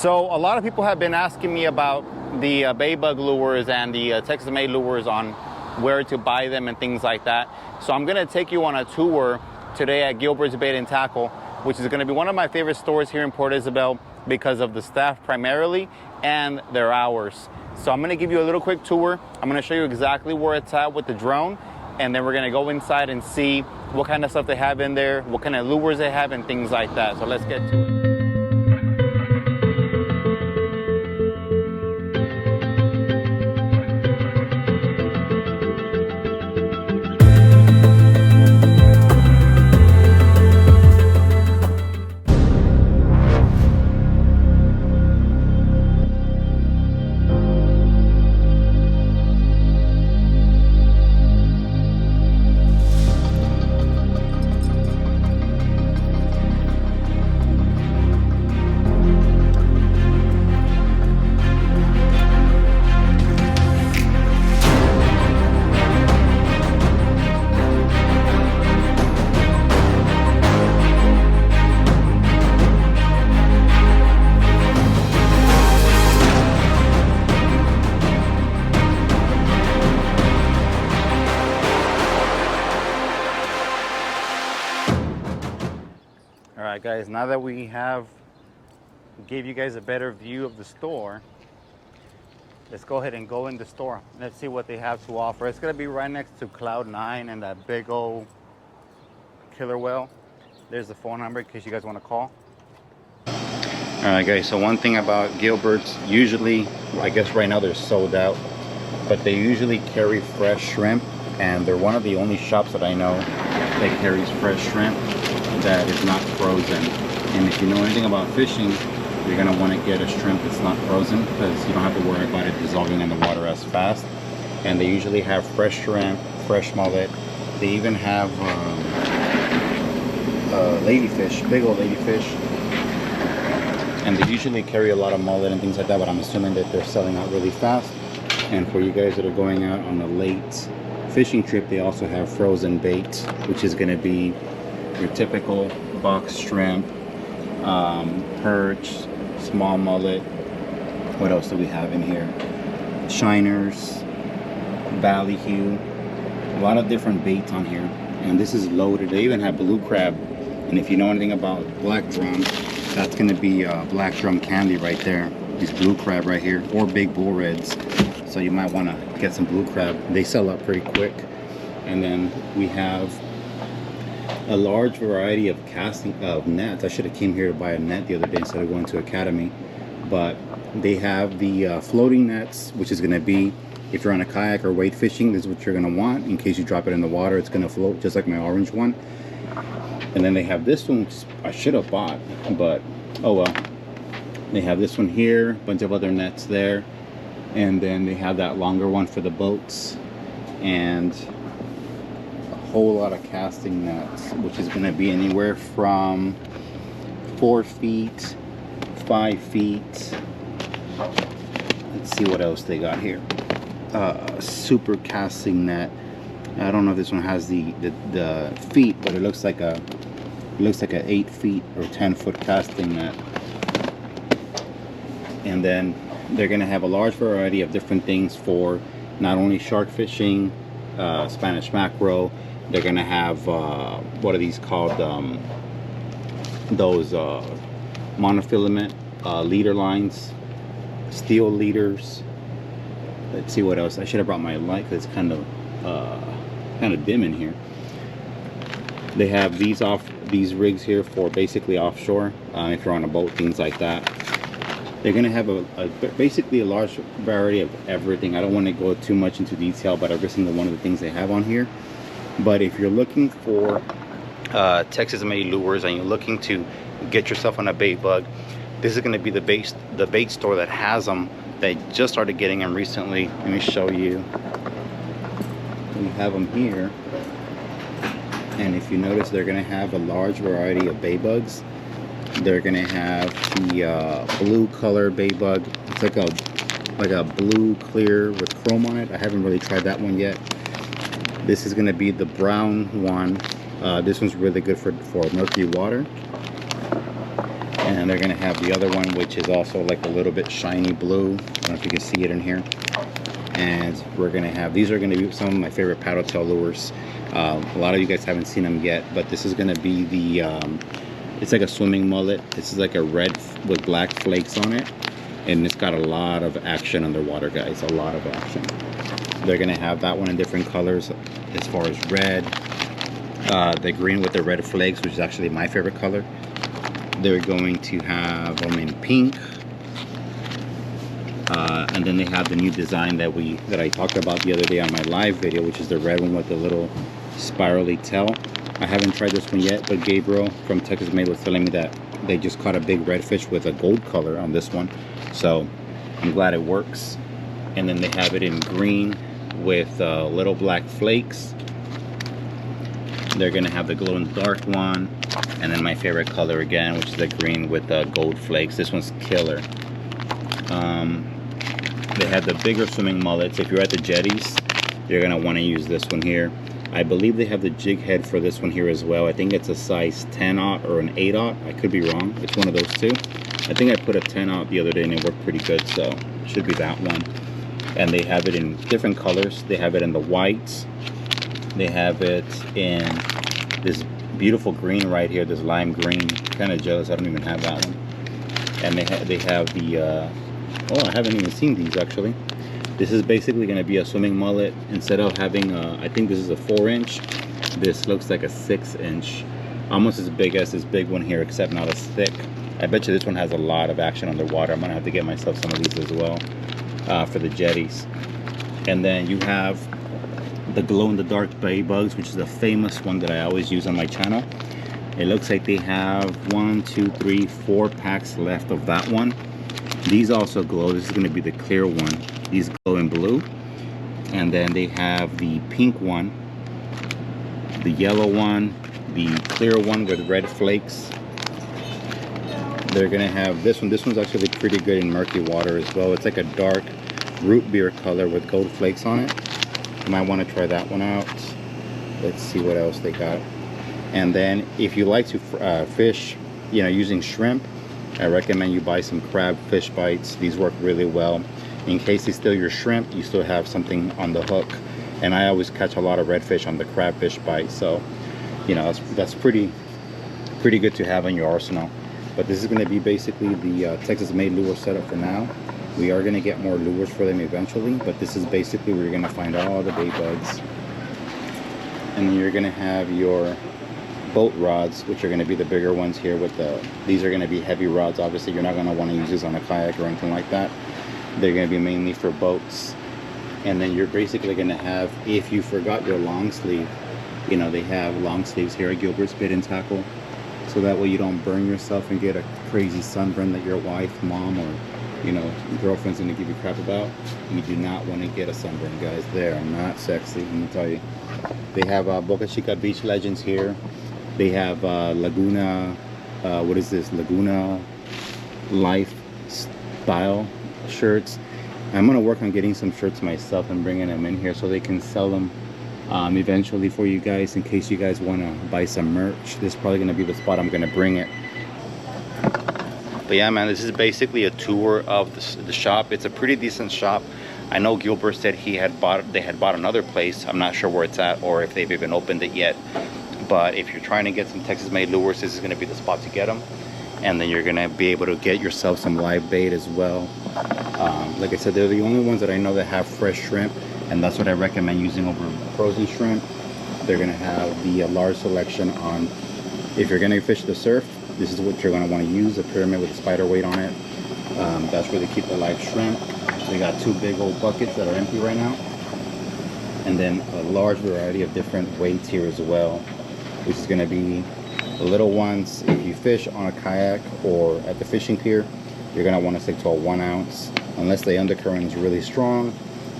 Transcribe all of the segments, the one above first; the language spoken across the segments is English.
So a lot of people have been asking me about the bay bug lures and the Texas-made lures on where to buy them and things like that. So I'm gonna take you on a tour today at Gilbert's Bait and Tackle, which is gonna be one of my favorite stores here in Port Isabel because of the staff primarily and their hours. So I'm gonna give you a little quick tour. I'm gonna show you exactly where it's at with the drone, and then we're gonna go inside and see what kind of stuff they have in there, what kind of lures they have and things like that. So let's get to it. All right, guys, now that we gave you guys a better view of the store, let's go ahead and go in the store. Let's see what they have to offer. It's gonna be right next to Cloud9 and that big old killer whale. There's the phone number in case you guys wanna call. All right, guys, so one thing about Gilbert's, usually, I guess right now they're sold out, but they usually carry fresh shrimp, and they're one of the only shops that I know that carries fresh shrimp that is not frozen. And if you know anything about fishing, you're gonna want to get a shrimp that's not frozen because you don't have to worry about it dissolving in the water as fast. And they usually have fresh shrimp, fresh mullet. They even have ladyfish, big old ladyfish. And they usually carry a lot of mullet and things like that, but I'm assuming that they're selling out really fast. And for you guys that are going out on a late fishing trip, they also have frozen bait, which is gonna be your typical box shrimp, perch, small mullet. What else do we have in here? Shiners, ballyhoo, a lot of different baits on here. And this is loaded. They even have blue crab. And if you know anything about black drum, that's gonna be black drum candy right there. These blue crab right here, or big bull reds. So you might wanna get some blue crab. They sell out pretty quick. And then we have a large variety of casting of nets. I should have came here to buy a net the other day instead of going to Academy. But they have the floating nets, which is going to be, if you're on a kayak or wade fishing, this is what you're going to want. In case you drop it in the water, it's going to float just like my orange one. And then they have this one, which I should have bought, but oh well. They have this one here, a bunch of other nets there. And then they have that longer one for the boats. And whole lot of casting nets, which is going to be anywhere from 4 feet, 5 feet. Let's see what else they got here. Super casting net. I don't know if this one has the feet, but it looks like a 8 feet or 10-foot casting net. And then they're going to have a large variety of different things for not only shark fishing, Spanish mackerel. They're gonna have what are these called? Those monofilament leader lines, steel leaders. Let's see what else. I should have brought my light because it's kind of dim in here. They have these rigs here for basically offshore, if you're on a boat, things like that. They're gonna have basically a large variety of everything. I don't want to go too much into detail about every single one of the things they have on here. But if you're looking for Texas-made lures and you're looking to get yourself on a bait bug, this is going to be the bait store that has them. They just started getting them recently. Let me show you. We have them here, and if you notice, they're going to have a large variety of bait bugs. They're going to have the blue color bait bug. It's like a blue clear with chrome on it. I haven't really tried that one yet. This is going to be the brown one. This one's really good for murky water. And they're gonna have the other one, which is also like a little bit shiny blue. I don't know if you can see it in here. And we're gonna have, these are gonna be some of my favorite paddle tail lures. A lot of you guys haven't seen them yet, but this is gonna be the, it's like a swimming mullet. This is like a red with black flakes on it. And it's got a lot of action underwater, guys, a lot of action. They're gonna have that one in different colors as far as red, the green with the red flakes, which is actually my favorite color. They're going to have them in pink, and then they have the new design that I talked about the other day on my live video, which is the red one with the little spirally tail. I haven't tried this one yet, but Gabriel from Texas Made was telling me that they just caught a big redfish with a gold color on this one, so I'm glad it works. And then they have it in green with little black flakes. They're gonna have the glow in the dark one, and then my favorite color again, which is the green with the gold flakes. This one's killer. They have the bigger swimming mullets. If you're at the jetties, you're gonna want to use this one here. I believe they have the jig head for this one here as well. I think it's a size 10/0 or an 8/0. I could be wrong. It's one of those two. I think I put a 10/0 the other day and it worked pretty good, so it should be that one. And they have it in different colors. They have it in the whites. They have it in this beautiful green right here, this lime green. Kind of jealous I don't even have that one. And they have the oh, I haven't even seen these actually. This is basically going to be a swimming mullet. Instead of having I think this is a 4-inch, this looks like a 6-inch, almost as big as this big one here, except not as thick. I bet you this one has a lot of action underwater. I'm gonna have to get myself some of these as well for the jetties. And then you have the glow-in-the-dark bay bugs, which is a famous one that I always use on my channel. It looks like they have 1, 2, 3, 4 packs left of that one. These also glow. This is going to be the clear one. These glow in blue. And then they have the pink one, the yellow one, the clear one with red flakes. They're going to have this one. This one's actually pretty good in murky water as well. It's like a dark root beer color with gold flakes on it. You might want to try that one out. Let's see what else they got. And then if you like to fish, you know, using shrimp, I recommend you buy some crab fish bites. These work really well. In case they steal your shrimp, you still have something on the hook. And I always catch a lot of redfish on the crab fish bite, so you know that's pretty good to have in your arsenal. But this is going to be basically the Texas Made lure setup for now. We are going to get more lures for them eventually, but this is basically where you're going to find all the bait bugs. And then you're going to have your boat rods, which are going to be the bigger ones here with these are going to be heavy rods. Obviously you're not going to want to use this on a kayak or anything like that. They're going to be mainly for boats. And then you're basically going to have, if you forgot your long sleeve, you know, they have long sleeves here at Gilbert's Bait and Tackle, so that way you don't burn yourself and get a crazy sunburn that your wife, mom, or you know, girlfriend's going to give you crap about. You do not want to get a sunburn, guys. They are not sexy, let me tell you. They have Boca Chica Beach Legends here. They have Laguna, what is this? Laguna Lifestyle shirts. I'm going to work on getting some shirts myself and bringing them in here so they can sell them eventually for you guys, in case you guys want to buy some merch. This is probably going to be the spot I'm going to bring it. But yeah, man, this is basically a tour of the shop. It's a pretty decent shop. I know Gilbert said they had bought another place. I'm not sure where it's at or if they've even opened it yet. But if you're trying to get some Texas Made lures, this is going to be the spot to get them. And then you're going to be able to get yourself some live bait as well. Like I said, they're the only ones that I know that have fresh shrimp, and that's what I recommend using over frozen shrimp. They're going to have the large selection on, if you're going to fish the surf, this is what you're going to want to use, a pyramid with a spider weight on it. That's where they keep the live shrimp. They got 2 big old buckets that are empty right now. And then a large variety of different weights here as well, which is going to be the little ones. If you fish on a kayak or at the fishing pier, you're going to want to stick to a 1 ounce. Unless the undercurrent is really strong,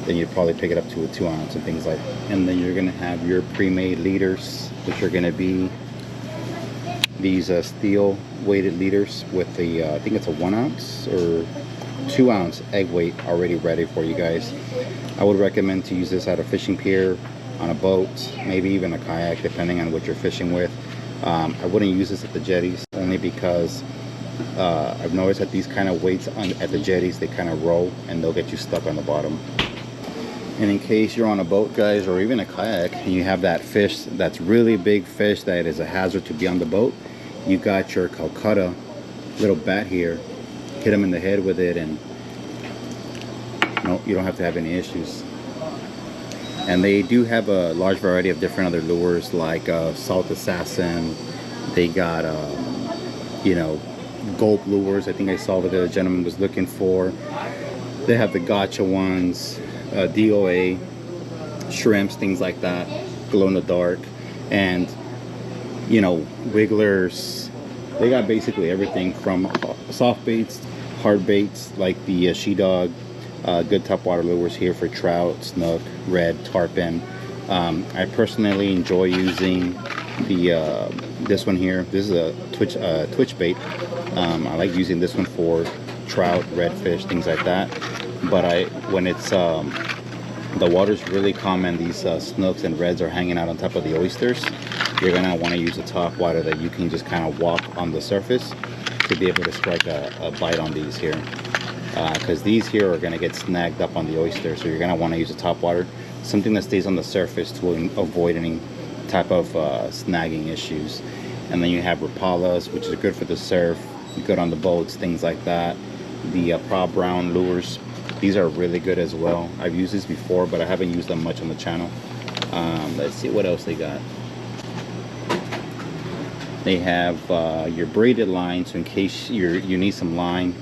then you'd probably pick it up to a 2 ounce and things like that. And then you're going to have your pre-made leaders, which are going to be these steel weighted leaders with the I think it's a 1 ounce or 2 ounce egg weight already ready for you guys. I would recommend to use this at a fishing pier, on a boat, maybe even a kayak, depending on what you're fishing with. I wouldn't use this at the jetties, only because I've noticed that these kind of weights at the jetties, they kind of roll and they'll get you stuck on the bottom. And in case you're on a boat, guys, or even a kayak, and you have that fish, that's really big fish that is a hazard to be on the boat, you got your Calcutta little bat here. Hit them in the head with it, and no, you don't have to have any issues. And they do have a large variety of different other lures, like Salt Assassin. They got, you know, gulp lures. I think I saw that the gentleman was looking for. They have the gotcha ones. DOA, shrimps, things like that, glow in the dark, and you know, wigglers. They got basically everything from soft baits, hard baits like the she-dog, good topwater lures here for trout, snook, red, tarpon. I personally enjoy using the this one here. This is a twitch bait. I like using this one for trout, redfish, things like that. But when it's the water's really calm and these snooks and reds are hanging out on top of the oysters, you're gonna want to use a top water that you can just kind of walk on the surface to be able to strike a bite on these here, because these here are gonna get snagged up on the oyster. So you're gonna want to use a top water, something that stays on the surface to avoid any type of snagging issues. And then you have Rapalas, which is good for the surf, good on the boats, things like that. The Pro Brown lures, these are really good as well. I've used these before, but I haven't used them much on the channel. Let's see what else they got. They have your braided line, so in case you need some line.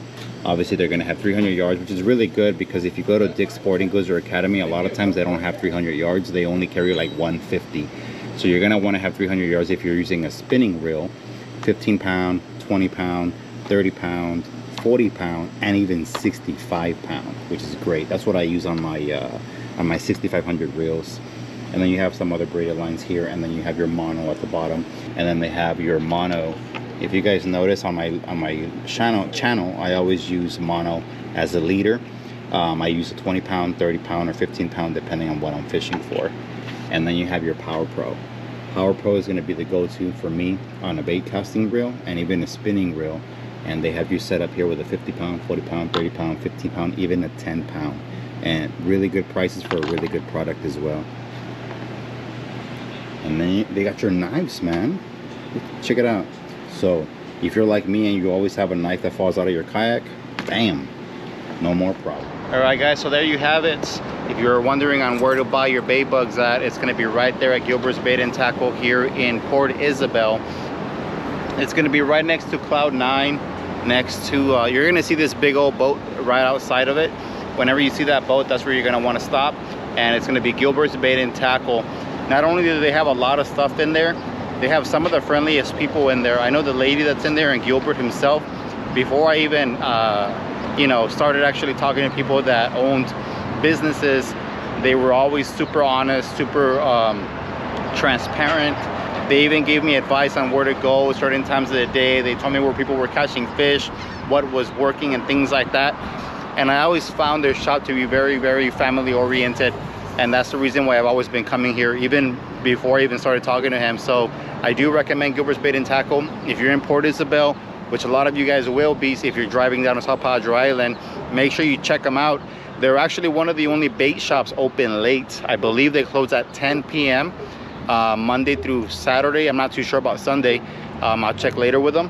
Obviously they're going to have 300 yards, which is really good, because if you go to Dick's Sporting Goods or Academy, a lot of times they don't have 300 yards. They only carry like 150. So you're going to want to have 300 yards if you're using a spinning reel. 15 pound, 20 pound, 30 pound, 40 pound, and even 65 pound, which is great. That's what I use on my 6500 reels. And then you have some other braided lines here, and then you have your mono at the bottom, and then they have your mono. If you guys notice on my channel, I always use mono as a leader. I use a 20 pound, 30 pound, or 15 pound depending on what I'm fishing for. And then you have your Power Pro. Power Pro is going to be the go-to for me on a bait casting reel and even a spinning reel. And they have you set up here with a 50 pound, 40 pound, 30 pound, 15 pound, even a 10 pound. And really good prices for a really good product as well. And then they got your knives, man. Check it out. So if you're like me and you always have a knife that falls out of your kayak, bam, no more problem. All right, guys, so there you have it. If you're wondering on where to buy your bait bugs at, it's going to be right there at Gilbert's Bait and Tackle here in Port Isabel. It's going to be right next to Cloud 9, next to you're going to see this big old boat right outside of it. Whenever you see that boat, that's where you're going to want to stop. And it's going to be Gilbert's Bait and Tackle. Not only do they have a lot of stuff in there, they have some of the friendliest people in there. I know the lady that's in there and Gilbert himself. Before I even you know, started actually talking to people that owned businesses, they were always super honest, super transparent. They even gave me advice on where to go certain times of the day. They told me where people were catching fish, what was working, and things like that. And I always found their shop to be very, very family oriented. And that's the reason why I've always been coming here, even before I even started talking to him. So I do recommend Gilbert's Bait and Tackle. If you're in Port Isabel, which a lot of you guys will be, if you're driving down to South Padre Island, make sure you check them out. They're actually one of the only bait shops open late. I believe they close at 10 p.m. Monday through Saturday. I'm not too sure about Sunday. I'll check later with them.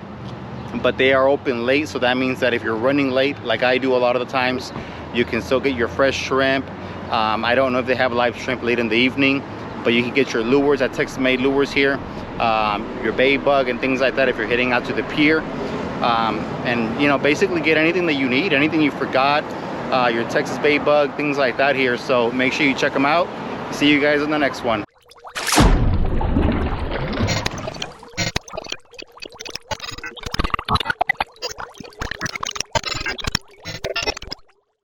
But they are open late, so that means that if you're running late, like I do a lot of the times, you can still get your fresh shrimp. I don't know if they have live shrimp late in the evening, but you can get your lures at Texas-made lures here, your bait bug and things like that if you're heading out to the pier. And you know, basically get anything that you need, anything you forgot, your Texas bait bug, things like that here. So make sure you check them out. See you guys in the next one.